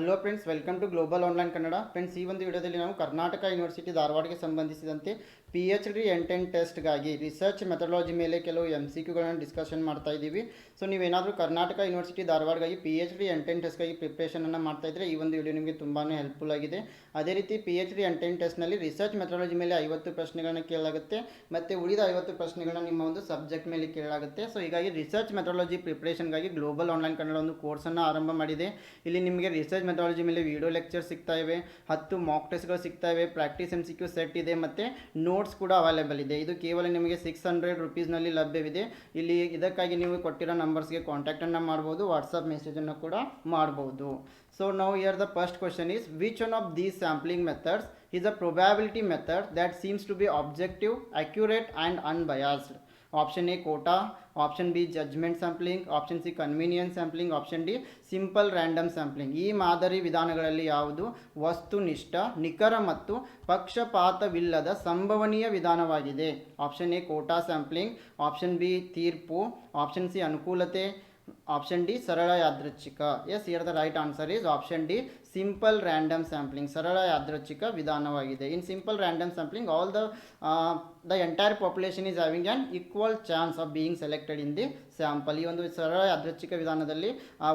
Hello friends, welcome to global online Kannada. Friends, ಈ ಒಂದು ವಿಡಿಯೋದಲ್ಲಿ ನಾವು ಕರ್ನಾಟಕ ಯೂನಿವರ್ಸಿಟಿ ಧಾರವಾಡಕ್ಕೆ ಸಂಬಂಧಿಸಿದಂತೆ PhD ಎಂಟೆಂಟ್ ಟೆಸ್ಟ್ಗಾಗಿ ರಿಸರ್ಚ್ ಮೆಥಡಾಲಜಿ ಮೇಲೆ ಕೆಲವು MCQಗಳನ್ನು ಡಿಸ್ಕಷನ್ ಮಾಡ್ತಾ ಇದ್ದೀವಿ. ಸೊ ನೀವೇನಾದರೂ ಕರ್ನಾಟಕ ಯೂನಿವರ್ಸಿಟಿ ಧಾರವಾಡಗಾಗಿ PhD ಎಂಟೆಂಟ್ ಟೆಸ್ಟ್ಗಾಗಿ ಪ್ರಿಪ್ರೇಷನನ್ನು ಮಾಡ್ತಾ ಇದ್ದರೆ ಈ ಒಂದು ವಿಡಿಯೋ ನಿಮಗೆ ತುಂಬಾ ಹೆಲ್ಪ್ಫುಲ್ ಆಗಿದೆ. ಅದೇ ರೀತಿ PhD ಎಂಟೆಂಟ್ ಟೆಸ್ಟ್ನಲ್ಲಿ ರಿಸರ್ಚ್ ಮೆಥಡಾಲಜಿ ಮೇಲೆ 50 ಪ್ರಶ್ನೆಗಳನ್ನು ಕೇಳಲಾಗುತ್ತೆ ಮತ್ತು ಉಳಿದ 50 ಪ್ರಶ್ನೆಗಳನ್ನ ನಿಮ್ಮ ಒಂದು ಸಬ್ಜೆಕ್ಟ್ ಮೇಲೆ ಕೇಳಲಾಗುತ್ತೆ. ಸೊ ಹೀಗಾಗಿ ರಿಸರ್ಚ್ ಮೆಥಡಾಲಜಿ ಪ್ರಿಪ್ರೇಷನ್ಗಾಗಿ ಗ್ಲೋಬಲ್ ಆನ್ಲೈನ್ ಕನ್ನಡ ಒಂದು ಕೋರ್ಸನ್ನು ಆರಂಭ ಮಾಡಿದೆ. ಇಲ್ಲಿ ನಿಮಗೆ ರಿಸರ್ಚ್ ಮೆಥಡಾಲಜಿ ಮೇಲೆ ವಿಡಿಯೋ ಲೆಕ್ಚರ್ ಸಿಗ್ತಾ ಇವೆ, 10 ಮಾಕ್ ಟೆಸ್ಟ್ಗಳು ಸಿಗ್ತಾ ಇವೆ, ಪ್ರಾಕ್ಟೀಸ್ MCQ ಸೆಟ್ ಇದೆ ಮತ್ತು ನೋಟ್ಸ್ ಕೂಡ ಅವೈಲೇಬಲ್ ಇದೆ. ಇದು ಕೇವಲ ನಿಮಗೆ 600 ರೂಪೀಸ್ನಲ್ಲಿ ಲಭ್ಯವಿದೆ. ಇಲ್ಲಿ ಇದಕ್ಕಾಗಿ ನೀವು ಕೊಟ್ಟಿರೋ ನಂಬರ್ಸ್ಗೆ ಕಾಂಟ್ಯಾಕ್ಟನ್ನು ಮಾಡ್ಬೋದು, ವಾಟ್ಸಪ್ ಮೆಸೇಜನ್ನು ಕೂಡ ಮಾಡ್ಬೋದು. So now here the first question is, which one of these sampling methods is a probability method that seems to be objective, accurate and unbiased? Option A quota, option B judgment sampling, option C convenience sampling, option D simple random sampling. ಈ ಮಾದರಿ ವಿಧಾನಗಳಲ್ಲಿ ಯಾವುದು ವಸ್ತುನಿಷ್ಠ, ನಿಖರ ಮತ್ತು ಪಕ್ಷಪಾತವಿಲ್ಲದ ಸಂಭವನೀಯ ವಿಧಾನವಾಗಿದೆ? Option A quota sampling, option B ತೀರ್ಪು, ಆಪ್ಷನ್ ಸಿ ಅನುಕೂಲತೆ, ಆಪ್ಷನ್ ಡಿ ಸರಳ ಯಾದೃಚ್ಛಿಕ. Yes, here the right answer is option D simple random sampling, ಸರಳ ಯಾದೃಚ್ಛಿಕ ವಿಧಾನವಾಗಿದೆ. In simple random sampling all the entire population is having an equal chance of being selected in the sample. ಈ ಒಂದು ಸರಳ ಯಾದೃಚ್ಛಿಕ ವಿಧಾನದಲ್ಲಿ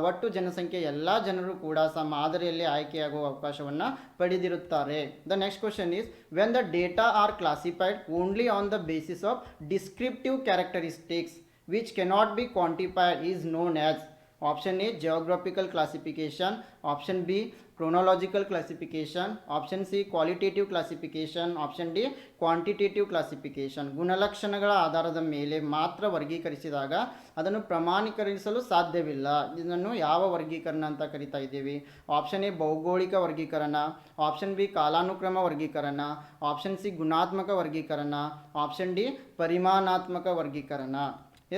ಒಟ್ಟು ಜನಸಂಖ್ಯೆ ಎಲ್ಲ ಜನರು ಕೂಡ ಮಾದರಿಯಲ್ಲಿ ಆಯ್ಕೆಯಾಗುವ ಅವಕಾಶವನ್ನು ಪಡೆದಿರುತ್ತಾರೆ. The next question is, when the data are classified only on the basis of descriptive characteristics which cannot be quantified is known as? Option A geographical classification, option B chronological classification, option C qualitative classification, option D quantitative classification. ಗುಣಲಕ್ಷಣಗಳ ಆಧಾರದ ಮೇಲೆ ಮಾತ್ರ ವರ್ಗೀಕರಿಸಿದಾಗ ಅದನ್ನು ಪ್ರಮಾಣೀಕರಿಸಲು ಸಾಧ್ಯವಿಲ್ಲ. ಇದನ್ನು ಯಾವ ವರ್ಗೀಕರಣ ಅಂತ ಕರಿತಾ ಇದ್ದೀವಿ? ಆಪ್ಷನ್ ಎ ಭೌಗೋಳಿಕ ವರ್ಗೀಕರಣ, ಆಪ್ಷನ್ ಬಿ ಕಾಲಾನುಕ್ರಮ ವರ್ಗೀಕರಣ, ಆಪ್ಷನ್ ಸಿ ಗುಣಾತ್ಮಕ ವರ್ಗೀಕರಣ, ಆಪ್ಷನ್ ಡಿ ಪರಿಮಾಣಾತ್ಮಕ ವರ್ಗೀಕರಣ.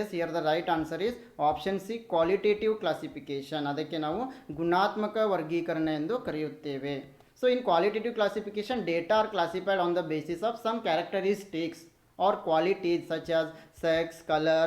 Yes, here the right answer is option C qualitative classification. ಅದಕ್ಕೆ ನಾವು ಗುಣಾತ್ಮಕ ವರ್ಗೀಕರಣ ಎಂದು ಕರೆಯುತ್ತೇವೆ. So in qualitative classification, data are classified on the basis of some characteristics or qualities such as sex, color,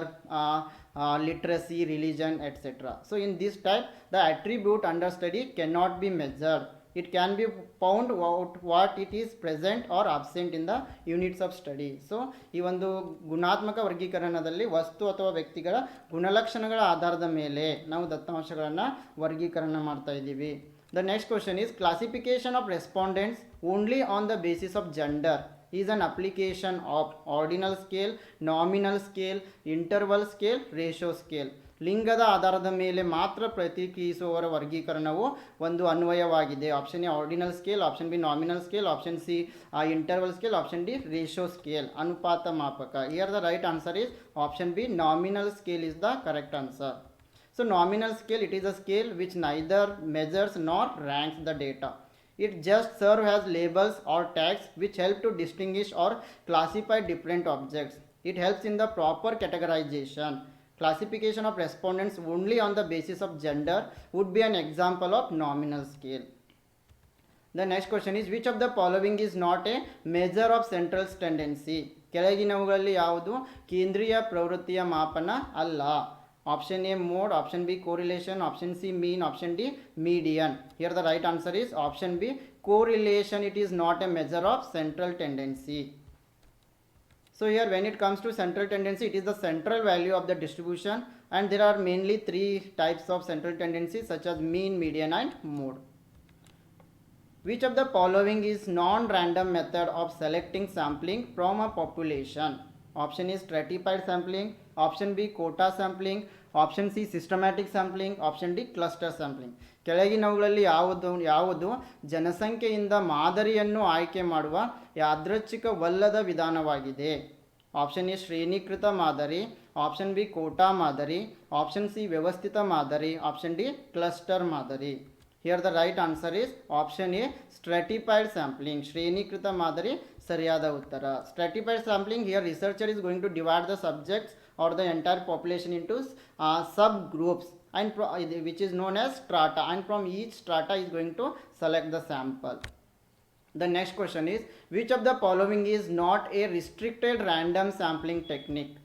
literacy, religion, etc. So in this type, the attribute under study cannot be measured. It can be found out what it is present or absent in the units of study. So ಈ ಒಂದು ಗುಣಾತ್ಮಕ ವರ್ಗೀಕರಣದಲ್ಲಿ ವಸ್ತು ಅಥವಾ ವ್ಯಕ್ತಿಗಳ ಗುಣಲಕ್ಷಣಗಳ ಆಧಾರದ ಮೇಲೆ ನಾವು ದತ್ತಾಂಶಗಳನ್ನು ವರ್ಗೀಕರಣ ಮಾಡ್ತಾ ಇದ್ದೀವಿ. The next question is, classification of respondents only on the basis of gender is an application of ordinal scale, nominal scale, interval scale, ratio scale. ಲಿಂಗದ ಆಧಾರದ ಮೇಲೆ ಮಾತ್ರ ಪ್ರತಿಕ್ರಿಯಿಸುವವರ ವರ್ಗೀಕರಣವು ಒಂದು ಅನ್ವಯವಾಗಿದೆ. Option A ordinal scale, option B nominal scale, option C interval scale, option D ratio scale, ಅನುಪಾತ ಮಾಪಕ. Here the right answer is option B nominal scale is the correct answer. So nominal scale, it is a scale which neither measures nor ranks the data. It just serves as labels or tags which help to distinguish or classify different objects. It helps in the proper categorization. Classification of respondents only on the basis of gender would be an example of nominal scale. The next question is, which of the following is not a measure of central tendency? ಕೆಳಗಿನವುಗಳಲ್ಲಿ ಯಾವುದು ಕೇಂದ್ರೀಯ ಪ್ರವೃತ್ತಿಯ ಮಾಪನ ಅಲ್ಲ? Option A mode, option B correlation, option C mean, option D median. Here the right answer is option B correlation. It is not a measure of central tendency. So here when it comes to central tendency, it is the central value of the distribution, and there are mainly 3 types of central tendency such as mean, median and mode. Which of the following is non-random method of selecting sampling from a population? Option is stratified sampling, option B quota sampling, option C systematic sampling, option D cluster sampling. ಕೆಳಗಿನವುಗಳಲ್ಲಿ ಯಾವುದು ಜನಸಂಖ್ಯೆಯಿಂದ ಮಾದರಿಯನ್ನು ಆಯ್ಕೆ ಮಾಡುವ ಯಾದೃಚ್ಛಿಕವಲ್ಲದ ವಿಧಾನವಾಗಿದೆ? Option A ಶ್ರೇಣೀಕೃತ ಮಾದರಿ, option B Kota ಮಾದರಿ, option C ವ್ಯವಸ್ಥಿತ ಮಾದರಿ, ಆಪ್ಷನ್ ಡಿ ಕ್ಲಸ್ಟರ್ ಮಾದರಿ. Here the right answer is option A stratified sampling. ಶ್ರೇಣೀಕೃತ ಮಾದರಿ ಸರಿಯಾದ ಉತ್ತರ. Stratified sampling, here researcher is going to divide the subjects or the entire population into subgroups, and which is known as strata, and from each strata is going to select the sample. The next question is, which of the following is not a restricted random sampling technique?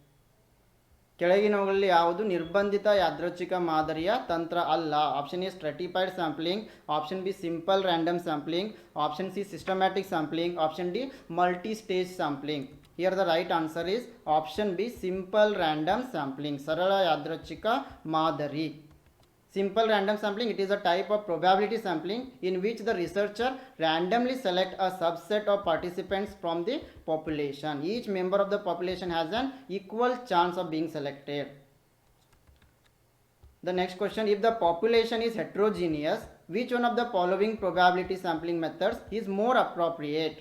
ಕೆಳಗಿನವುಗಳಲ್ಲಿ ಯಾವುದು ನಿರ್ಬಂಧಿತ ಯಾದೃಚ್ಛಿಕ ಮಾದರಿಯ ತಂತ್ರ ಅಲ್ಲ? Option A ಸ್ಟ್ರಟಿಫೈಡ್ sampling, option B simple random sampling, option C systematic sampling, option D multi stage sampling. Here the right answer is option B simple random sampling, ಸರಳ ಯಾದೃಚ್ಛಿಕ ಮಾದರಿ. Simple random sampling, it is a type of probability sampling in which the researcher randomly select a subset of participants from the population. Each member of the population has an equal chance of being selected. The next question, if the population is heterogeneous, which one of the following probability sampling methods is more appropriate?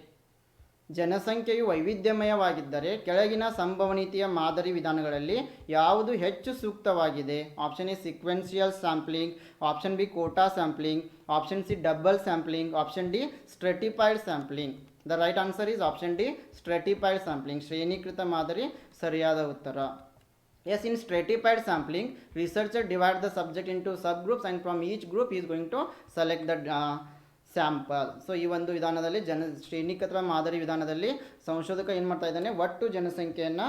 ಜನಸಂಖ್ಯೆಯು ವೈವಿಧ್ಯಮಯವಾಗಿದ್ದರೆ ಕೆಳಗಿನ ಸಂಭವನೀಯತೆಯ ಮಾದರಿ ವಿಧಾನಗಳಲ್ಲಿ ಯಾವುದು ಹೆಚ್ಚು ಸೂಕ್ತವಾಗಿದೆ? Option A sequential sampling, option B quota sampling, option C double sampling, option D stratified sampling. The right answer is option D stratified sampling, ಶ್ರೇಣೀಕೃತ ಮಾದರಿ ಸರಿಯಾದ ಉತ್ತರ. Yes, in stratified sampling, researcher divide the subject into subgroups and from each group he is going to select the sample. So ಈ ಒಂದು ವಿಧಾನದಲ್ಲಿ ಶ್ರೇಣೀಕೃತ ಮಾದರಿ ವಿಧಾನದಲ್ಲಿ ಸಂಶೋಧಕ ಏನು ಮಾಡ್ತಾ ಇದ್ದಾನೆ, ಒಟ್ಟು ಜನಸಂಖ್ಯೆಯನ್ನು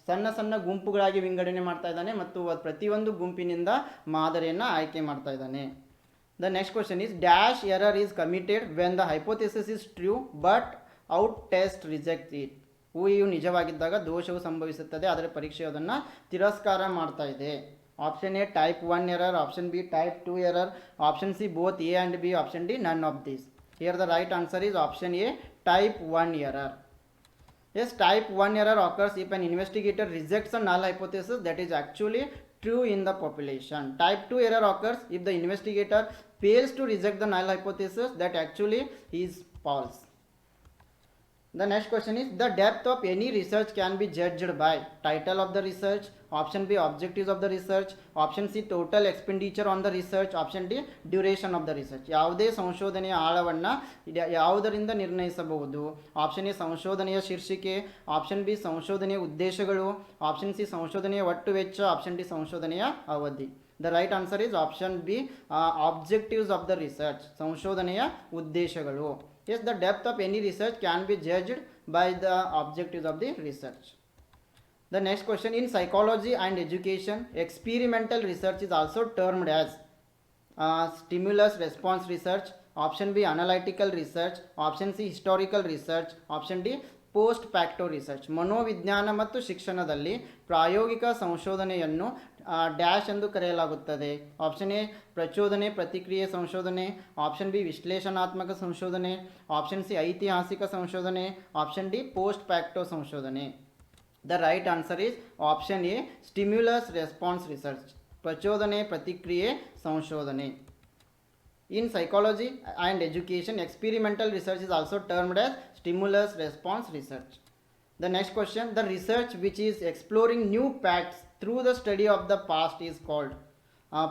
ಸಣ್ಣ ಸಣ್ಣ ಗುಂಪುಗಳಾಗಿ ವಿಂಗಡಣೆ ಮಾಡ್ತಾ ಇದ್ದಾನೆ ಮತ್ತು ಪ್ರತಿಯೊಂದು ಗುಂಪಿನಿಂದ ಮಾದರಿಯನ್ನು ಆಯ್ಕೆ ಮಾಡ್ತಾ ಇದ್ದಾನೆ. The next question is dash error is committed when the hypothesis is true but out test reject it. ಊಹೆಯು ನಿಜವಾಗಿದ್ದಾಗ ದೋಷವು ಸಂಭವಿಸುತ್ತದೆ, ಆದರೆ ಪರೀಕ್ಷೆಯು ಅದನ್ನು ತಿರಸ್ಕಾರ ಮಾಡ್ತಾ ಇದೆ. Option A type 1 error, option B type 2 error, option C both A and B, option D none of these. Here the right answer is option A type 1 error. Yes, type 1 error occurs if an investigator rejects a null hypothesis that is actually true in the population. Type 2 error occurs if the investigator fails to reject the null hypothesis that actually is false. The next question is the depth of any research can be judged by title of the research, option B objectives of the research, option C total expenditure on the research, option D duration of the research. ಯಾವುದೇ ಸಂಶೋಧನೆಯ ಆಳವನ್ನು ಯಾವುದರಿಂದ ನಿರ್ಣಯಿಸಬಹುದು? Option A ಸಂಶೋಧನೆಯ ಶೀರ್ಷಿಕೆ, option B ಸಂಶೋಧನೆಯ ಉದ್ದೇಶಗಳು, option C ಸಂಶೋಧನೆಯ ಒಟ್ಟು ವೆಚ್ಚ, ಆಪ್ಷನ್ ಡಿ ಸಂಶೋಧನೆಯ ಅವಧಿ. The right answer is option B objectives of the research, ಸಂಶೋಧನೆಯ ಉದ್ದೇಶಗಳು. Yes, the depth of any research can be judged by the objectives of the research. The next question, in psychology and education, experimental research is also termed as stimulus response research, option B analytical research, option C historical research, option D post facto research. ಮನೋವಿಜ್ಞಾನ ಮತ್ತು ಶಿಕ್ಷಣದಲ್ಲಿ ಪ್ರಾಯೋಗಿಕ ಸಂಶೋಧನೆಯನ್ನು dash ಎಂದು ಕರೆಯಲಾಗುತ್ತದೆ. Option A ಪ್ರಚೋದನೆ ಪ್ರತಿಕ್ರಿಯೆ ಸಂಶೋಧನೆ, ಆಪ್ಷನ್ ಬಿ ವಿಶ್ಲೇಷಣಾತ್ಮಕ ಸಂಶೋಧನೆ, ಆಪ್ಷನ್ ಸಿ ಐತಿಹಾಸಿಕ ಸಂಶೋಧನೆ, ಆಪ್ಷನ್ ಡಿ ಪೋಸ್ಟ್ ಫ್ಯಾಕ್ಟೋ ಸಂಶೋಧನೆ. The right answer is option A stimulus response research, ಪ್ರಚೋದನೆ ಪ್ರತಿಕ್ರಿಯೆ ಸಂಶೋಧನೆ. In psychology and education, experimental research is also termed as stimulus response research. The next question, the research which is exploring new facts through the study of the past is called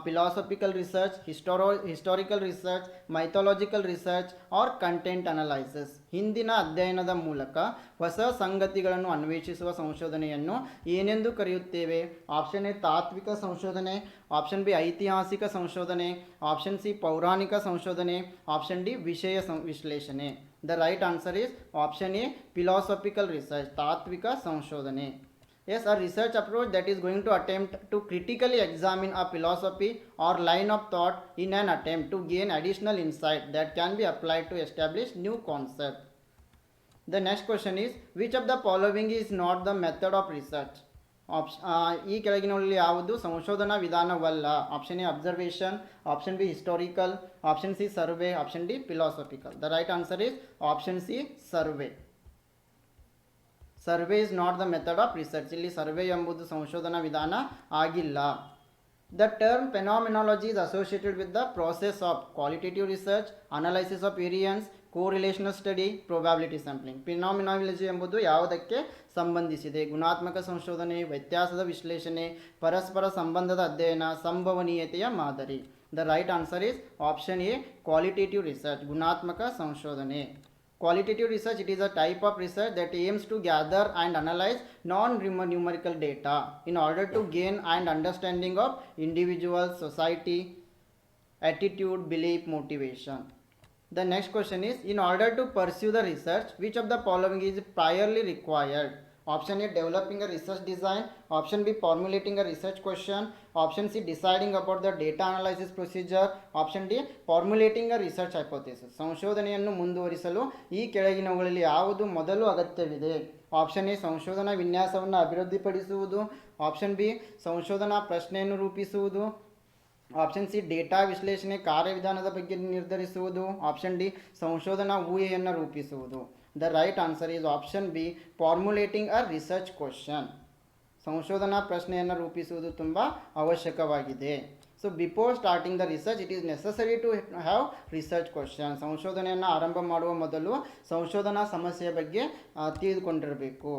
philosophical research, historical research, mythological research or content analysis. ಹಿಂದಿನ ಅಧ್ಯಯನದ ಮೂಲಕ ಹೊಸ ಸಂಗತಿಗಳನ್ನು ಅನ್ವೇಷಿಸುವ ಸಂಶೋಧನೆಯನ್ನು ಏನೆಂದು ಕರೆಯುತ್ತೇವೆ? Option A ತಾತ್ವಿಕ ಸಂಶೋಧನೆ, ಆಪ್ಷನ್ ಬಿ ಐತಿಹಾಸಿಕ ಸಂಶೋಧನೆ, ಆಪ್ಷನ್ ಸಿ ಪೌರಾಣಿಕ ಸಂಶೋಧನೆ, ಆಪ್ಷನ್ ಡಿ ವಿಷಯ ವಿಶ್ಲೇಷಣೆ. The right answer is option A philosophical research, ತಾತ್ವಿಕ ಸಂಶೋಧನೆ. Yes, a research approach that is going to attempt to critically examine a philosophy or line of thought in an attempt to gain additional insight that can be applied to establish new concept. The next question is, which of the following is not the method of research? ಈ ಕೆಳಗಿನಲ್ಲಿ ಯಾವುದು ಸಂಶೋಧನಾ ವಿಧಾನವಲ್ಲ? Option A observation, option B historical, option C survey, option D philosophical. The right answer is option C survey. Survey is not the method of research. ಇಲ್ಲಿ survey ಎಂಬುದು ಸಂಶೋಧನಾ ವಿಧಾನ ಆಗಿಲ್ಲ. The term phenomenology is associated with the process of qualitative research, analysis of variance, correlational study, probability sampling. Phenomenology ಎಂಬುದು ಯಾವುದಕ್ಕೆ ಸಂಬಂಧಿಸಿದೆ? ಗುಣಾತ್ಮಕ ಸಂಶೋಧನೆ, ವ್ಯತ್ಯಾಸದ ವಿಶ್ಲೇಷಣೆ, ಪರಸ್ಪರ ಸಂಬಂಧದ ಅಧ್ಯಯನ, ಸಂಭವನೀಯತೆಯ ಮಾದರಿ. The right answer is option A qualitative research, ಗುಣಾತ್ಮಕ ಸಂಶೋಧನೆ. Qualitative research, it is a type of research that aims to gather and analyze non-numerical data in order to gain and understanding of individual, society, attitude, belief, motivation. The next question is, in order to pursue the research, which of the following is priorly required? Option A, developing a research design. Option B, formulating a research question. Option C, deciding about the data analysis procedure. Option D, formulating a research hypothesis. ಸಂಶೋಧನೆಯನ್ನು ಮುಂದುವರಿಸಲು ಈ ಕೆಳಗಿನವುಗಳಲ್ಲಿ ಯಾವುದು ಮೊದಲು ಅಗತ್ಯವಿದೆ? Option A, ಸಂಶೋಧನಾ ವಿನ್ಯಾಸವನ್ನು ಅಭಿವೃದ್ಧಿಪಡಿಸುವುದು. ಆಪ್ಷನ್ ಬಿ, ಸಂಶೋಧನಾ ಪ್ರಶ್ನೆಯನ್ನು ರೂಪಿಸುವುದು. ಆಪ್ಷನ್ ಸಿ, ಡೇಟಾ ವಿಶ್ಲೇಷಣೆ ಕಾರ್ಯವಿಧಾನದ ಬಗ್ಗೆ ನಿರ್ಧರಿಸುವುದು. ಆಪ್ಷನ್ ಡಿ, ಸಂಶೋಧನಾ ಊಹೆಯನ್ನು ರೂಪಿಸುವುದು. The right answer is option B, formulating a research question. ಸಂಶೋಧನಾ ಪ್ರಶ್ನೆಯನ್ನು ರೂಪಿಸುವುದು ತುಂಬ ಅವಶ್ಯಕವಾಗಿದೆ. So before starting the research it is necessary to have research question. ಸಂಶೋಧನೆಯನ್ನು ಆರಂಭ ಮಾಡುವ ಮೊದಲು ಸಂಶೋಧನಾ ಸಮಸ್ಯೆಯ ಬಗ್ಗೆ ತಿಳಿದುಕೊಂಡಿರಬೇಕು.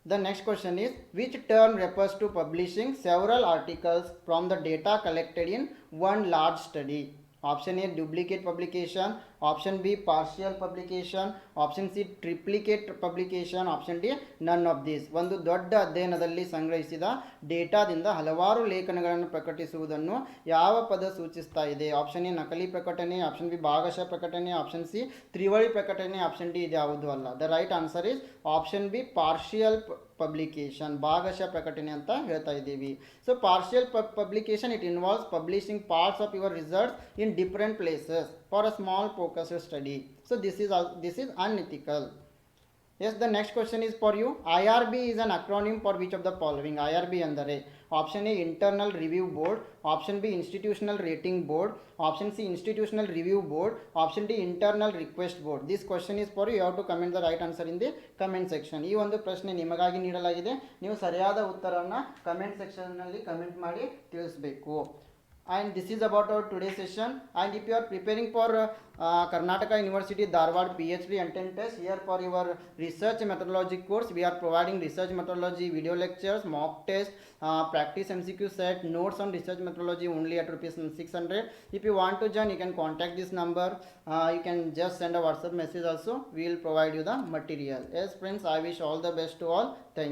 The next question is, which term refers to publishing several articles from the data collected in one large study? Option A, duplicate publication. Option B, partial publication. Option C, triplicate publication. Option D, none of these. ಒಂದು ದೊಡ್ಡ ಅಧ್ಯಯನದಲ್ಲಿ ಸಂಗ್ರಹಿಸಿದ ಡೇಟಾದಿಂದ ಹಲವಾರು ಲೇಖನಗಳನ್ನು ಪ್ರಕಟಿಸುವುದನ್ನು ಯಾವ ಪದ ಸೂಚಿಸ್ತಾ ಇದೆ? ಆಪ್ಷನ್ ಎ, ನಕಲಿ ಪ್ರಕಟಣೆ. ಆಪ್ಷನ್ ಬಿ, ಭಾಗಶಃ ಪ್ರಕಟಣೆ. ಆಪ್ಷನ್ ಸಿ, ತ್ರಿವಳಿ ಪ್ರಕಟಣೆ. ಆಪ್ಷನ್ ಡಿ, ಇದು ಯಾವುದು ಅಲ್ಲ. The right answer is option B, partial publication. ಭಾಗಶಃ ಪ್ರಕಟಣೆ ಅಂತ ಹೇಳ್ತಾ ಇದ್ದೀವಿ. So partial publication it involves publishing parts of your research in different places for a small focused study. So this is unethical. Yes, the next question is for you. IRB is an acronym for which of the following? IRB ಅಂದರೆ option A, internal review board. Option B, institutional rating board. Option C, institutional review board. Option D, internal request board. This question is for you. You have to comment the right answer in the comment section. ಈ ಒಂದು ಪ್ರಶ್ನೆ ನಿಮಗಾಗಿ ನೀಡಲಾಗಿದೆ. ನೀವು ಸರಿಯಾದ ಉತ್ತರವನ್ನು comment ಸೆಕ್ಷನ್ನಲ್ಲಿ comment ಮಾಡಿ ತಿಳಿಸಬೇಕು. And this is about our today's session. And if you are preparing for Karnataka University Dharwad PhD Intent Test, here for your research methodology course we are providing research methodology video lectures, mock test, practice MCQ set, notes on research methodology only at ₹600. If you want to join, you can contact this number. You can just send a WhatsApp message also. We will provide you the material. Yes friends, I wish all the best to all. Thank you.